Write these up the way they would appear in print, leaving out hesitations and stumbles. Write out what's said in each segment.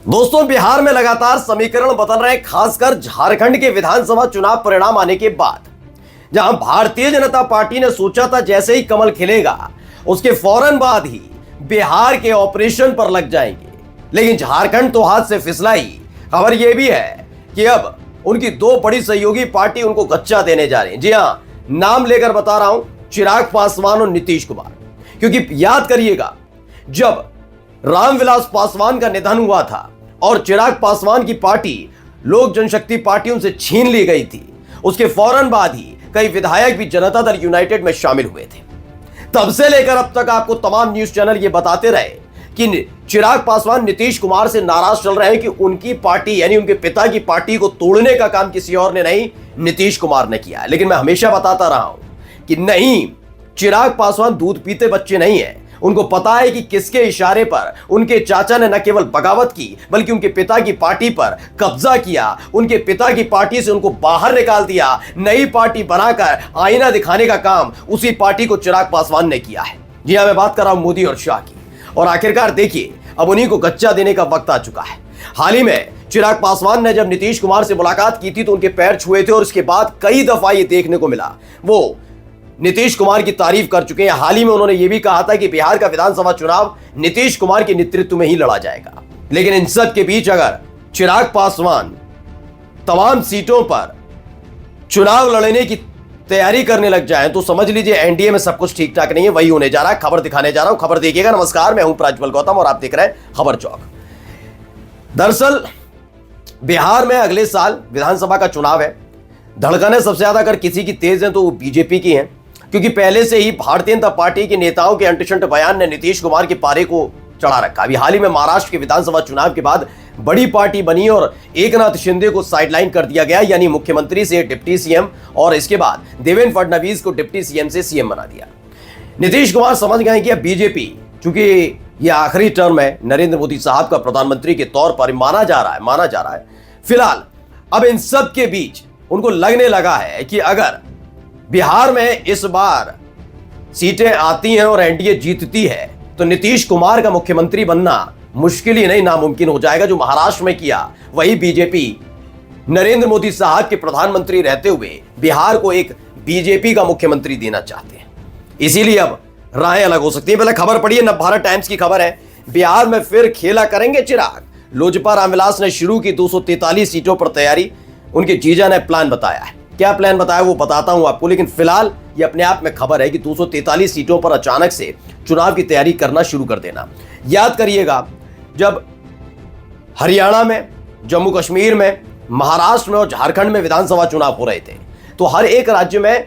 दोस्तों, बिहार में लगातार समीकरण बदल रहे हैं, खासकर झारखंड के विधानसभा चुनाव परिणाम आने के बाद, जहां भारतीय जनता पार्टी ने सोचा था जैसे ही कमल खिलेगा उसके फौरन बाद ही बिहार के ऑपरेशन पर लग जाएंगे, लेकिन झारखंड तो हाथ से फिसला ही। खबर यह भी है कि अब उनकी दो बड़ी सहयोगी पार्टी उनको गच्चा देने जा रही है। जी हां, नाम लेकर बता रहा हूं, चिराग पासवान और नीतीश कुमार। क्योंकि याद करिएगा, जब रामविलास पासवान का निधन हुआ था और चिराग पासवान की पार्टी लोक जनशक्ति पार्टी उनसे छीन ली गई थी, उसके फौरन बाद ही कई विधायक भी जनता दल यूनाइटेड में शामिल हुए थे। तब से लेकर अब तक आपको तमाम न्यूज चैनल ये बताते रहे कि चिराग पासवान नीतीश कुमार से नाराज चल रहे हैं कि उनकी पार्टी यानी उनके पिता की पार्टी को तोड़ने का काम किसी और ने नहीं, नीतीश कुमार ने किया है। लेकिन मैं हमेशा बताता रहा हूं कि नहीं, चिराग पासवान दूध पीते बच्चे नहीं है। उनको पता है कि किसके इशारे पर उनके चाचा ने न केवल बगावत की बल्कि उनके पिता की पार्टी पर कब्जा किया, उनके पिता की पार्टी से उनको बाहर निकाल दिया, नई पार्टी बनाकर आईना दिखाने का काम उसी पार्टी को चिराग पासवान ने किया है। जी हां, मैं बात कर रहा हूं मोदी और शाह की। और आखिरकार देखिए, अब उन्हीं को गच्चा देने का वक्त आ चुका है। हाल ही में चिराग पासवान ने जब नीतीश कुमार से मुलाकात की थी तो उनके पैर छुए थे और उसके बाद कई दफा ये देखने को मिला वो नीतीश कुमार की तारीफ कर चुके हैं। हाल ही में उन्होंने यह भी कहा था कि बिहार का विधानसभा चुनाव नीतीश कुमार के नेतृत्व में ही लड़ा जाएगा। लेकिन इन सब के बीच अगर चिराग पासवान तमाम सीटों पर चुनाव लड़ने की तैयारी करने लग जाए तो समझ लीजिए एनडीए में सब कुछ ठीक ठाक नहीं है, वही होने जा रहा है। खबर दिखाने जा रहा हूं, खबर देखिएगा। नमस्कार, मैं हूं प्रज्वल गौतम और आप देख रहे हैं खबर चौक। दरअसल बिहार में अगले साल विधानसभा का चुनाव है। धड़कनें सबसे ज्यादा अगर किसी की तेज हैं तो वो बीजेपी की हैं, क्योंकि पहले से ही भारतीय जनता पार्टी के नेताओं के अंटशंट बयान ने नीतीश कुमार के पारे को चढ़ा रखा। अभी हाल ही में महाराष्ट्र के विधानसभा चुनाव के बाद बड़ी पार्टी बनी और एकनाथ शिंदे को साइडलाइन कर दिया गया, यानी मुख्यमंत्री से डिप्टी सीएम, और इसके बाद देवेंद्र फडणवीस को डिप्टी सीएम से सीएम बना दिया। नीतीश कुमार समझ गए कि अब बीजेपी, चूंकि ये आखिरी टर्म है नरेंद्र मोदी साहब का प्रधानमंत्री के तौर पर माना जा रहा है, फिलहाल अब इन सब के बीच उनको लगने लगा है कि अगर बिहार में इस बार सीटें आती हैं और एनडीए जीतती है तो नीतीश कुमार का मुख्यमंत्री बनना मुश्किल ही नहीं, नामुमकिन हो जाएगा। जो महाराष्ट्र में किया वही बीजेपी नरेंद्र मोदी साहब के प्रधानमंत्री रहते हुए बिहार को एक बीजेपी का मुख्यमंत्री देना चाहते हैं। इसीलिए अब राहें अलग हो सकती हैं। पहले खबर पढ़िए, नवभारत टाइम्स की खबर है, बिहार में फिर खेला करेंगे चिराग। लोजपा रामविलास ने शुरू की 243 सीटों पर तैयारी। उनके जीजा ने प्लान बताया है। क्या प्लान बताया वो बताता हूं आपको, लेकिन फिलहाल ये अपने आप में खबर है कि 243 सीटों पर अचानक से चुनाव की तैयारी करना शुरू कर देना। याद करिएगा, जब हरियाणा में, जम्मू कश्मीर में, महाराष्ट्र में और झारखंड में विधानसभा चुनाव हो रहे थे तो हर एक राज्य में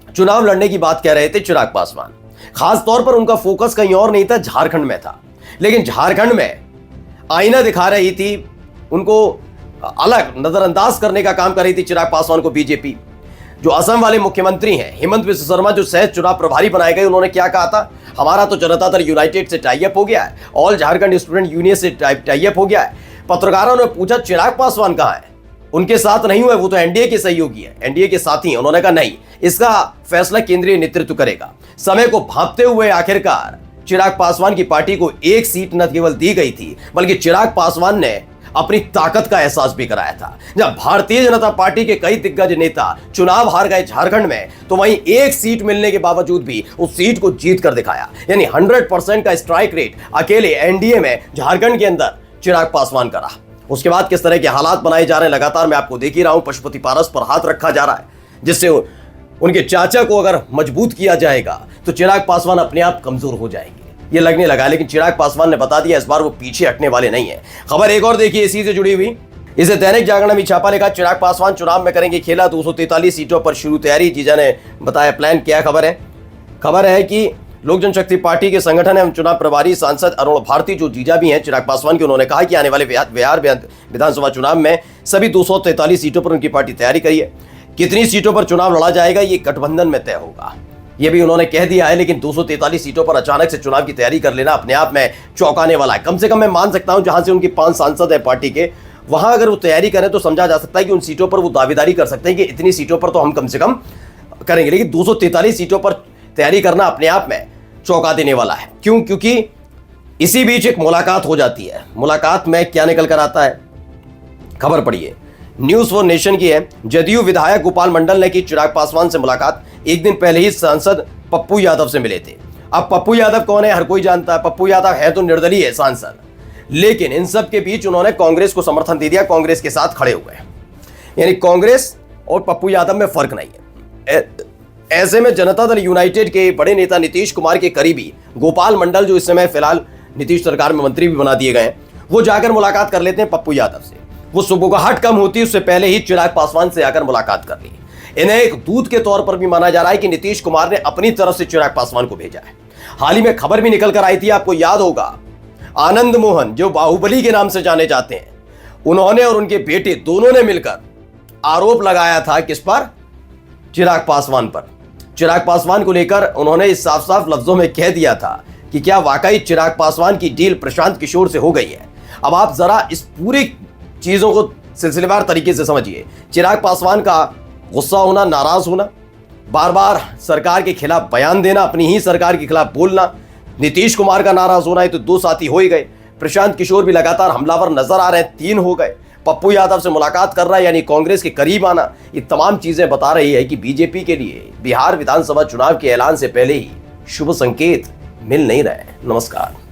चुनाव लड़ने की बात कह रहे थे चिराग पासवान। खास तौर पर उनका फोकस कहीं और नहीं था, झारखंड में था। लेकिन झारखंड में आईना दिखा रही थी, उनको अलग नजरअंदाज करने का काम कर रही थी चिराग पासवान को बीजेपी। जो असम वाले मुख्यमंत्री हैं हिमंत बिस्वा शर्मा, जो सहज चुनाव प्रभारी बनाए गए, उन्होंने क्या कहा था, हमारा तो जनता दल यूनाइटेड से टाई अप हो गया है, ऑल झारखंड स्टूडेंट यूनियन से टाई अप हो गया है। पत्रकारों ने पूछा चिराग पासवान कहां है, उनके साथ नहीं हुए, वो तो एनडीए के सहयोगी है, एनडीए के साथी हैं। उन्होंने कहा नहीं, इसका फैसला केंद्रीय नेतृत्व करेगा। समय को भांपते हुए आखिरकार चिराग पासवान की पार्टी को एक सीट न केवल दी गई थी बल्कि चिराग पासवान ने अपनी ताकत का एहसास भी कराया था। जब भारतीय जनता पार्टी के कई दिग्गज नेता चुनाव हार गए झारखंड में, तो वहीं एक सीट मिलने के बावजूद भी उस सीट को जीत कर दिखाया। यानी 100% का स्ट्राइक रेट अकेले एनडीए में झारखंड के अंदर चिराग पासवान का रहा। उसके बाद किस तरह के हालात बनाए जा रहे हैं लगातार मैं आपको देख ही रहा हूं। पशुपति पारस पर हाथ रखा जा रहा है, जिससे उनके चाचा को अगर मजबूत किया जाएगा तो चिराग पासवान अपने आप कमजोर हो जाएंगे, ये लगने लगा। लेकिन चिराग पासवान ने बता दिया इस बार वो पीछे हटने वाले नहीं है। खबर एक और देखिए इसी से जुड़ी हुई, इसे दैनिक जागरण में छापा लिखा, चिराग पासवान चुनाव में करेंगे खेला, 243 सीटों पर शुरू तैयारी। जीजा ने बताया प्लान। क्या खबर है कि लोक जनशक्ति पार्टी के संगठन एवं चुनाव प्रभारी सांसद अरुण भारती, जो जीजा भी हैं चिराग पासवान के, उन्होंने कहा कि आने वाले बिहार विधानसभा चुनाव में सभी 243 सीटों पर उनकी पार्टी तैयारी करी है। कितनी सीटों पर चुनाव लड़ा जाएगा ये गठबंधन में तय होगा, ये भी उन्होंने कह दिया है। लेकिन 243 सीटों पर अचानक से चुनाव की तैयारी कर लेना अपने आप में चौंकाने वाला है। कम से कम मैं मान सकता हूं जहां से उनकी 5 सांसद है पार्टी के, वहां अगर वो तैयारी करें तो समझा जा सकता है कि उन सीटों पर वो दावेदारी कर सकते हैं कि इतनी सीटों पर तो हम कम से कम करेंगे। लेकिन 243 सीटों पर तैयारी करना अपने आप में चौंका देने वाला है। क्यों? क्योंकि इसी बीच एक मुलाकात हो जाती है। मुलाकात में क्या निकल कर आता है, खबर पढ़िए, न्यूज फॉर नेशन की है। जदयू विधायक गोपाल मंडल ने की चिराग पासवान से मुलाकात। एक दिन पहले ही सांसद पप्पू यादव से मिले थे। अब पप्पू यादव कौन है, हर कोई जानता है। पप्पू यादव है तो निर्दलीय सांसद, लेकिन इन सब के बीच उन्होंने कांग्रेस को समर्थन दे दिया, कांग्रेस के साथ खड़े हुए। यानी कांग्रेस और पप्पू यादव में फर्क नहीं है। ऐसे में जनता दल यूनाइटेड के बड़े नेता नीतीश कुमार के करीबी गोपाल मंडल, जो इस समय फिलहाल नीतीश सरकार में मंत्री भी बना दिए गए, वो जाकर मुलाकात कर लेते हैं पप्पू यादव से। वो सुबुगाहट कम होती उससे पहले ही चिराग पासवान से आकर मुलाकात कर ली। इन्हें एक दूत के तौर पर भी माना जा रहा है कि नीतीश कुमार ने अपनी तरफ से चिराग पासवान को भेजा है। हाल ही में खबर भी निकल कर आई थी, आपको याद होगा, आनंद मोहन जो बाहुबली के नाम से जाने जाते हैं, उन्होंने और उनके बेटे दोनों ने मिलकर आरोप लगाया था किस पर, चिराग पासवान पर। चिराग पासवान को लेकर उन्होंने इस साफ साफ लफ्जों में कह दिया था कि क्या वाकई चिराग पासवान की डील प्रशांत किशोर से हो गई है। अब आप जरा इस पूरी चीजों को सिलसिलेवार तरीके से समझिए। चिराग पासवान का गुस्सा होना, नाराज होना, बार बार सरकार के खिलाफ बयान देना, अपनी ही सरकार के खिलाफ बोलना, नीतीश कुमार का नाराज होना, है तो दो साथी हो ही गए। प्रशांत किशोर भी लगातार हमलावर नजर आ रहे हैं, 3 हो गए। पप्पू यादव से मुलाकात कर रहा है, यानी कांग्रेस के करीब आना। ये तमाम चीजें बता रही है कि बीजेपी के लिए बिहार विधानसभा चुनाव के ऐलान से पहले ही शुभ संकेत मिल नहीं रहे। नमस्कार।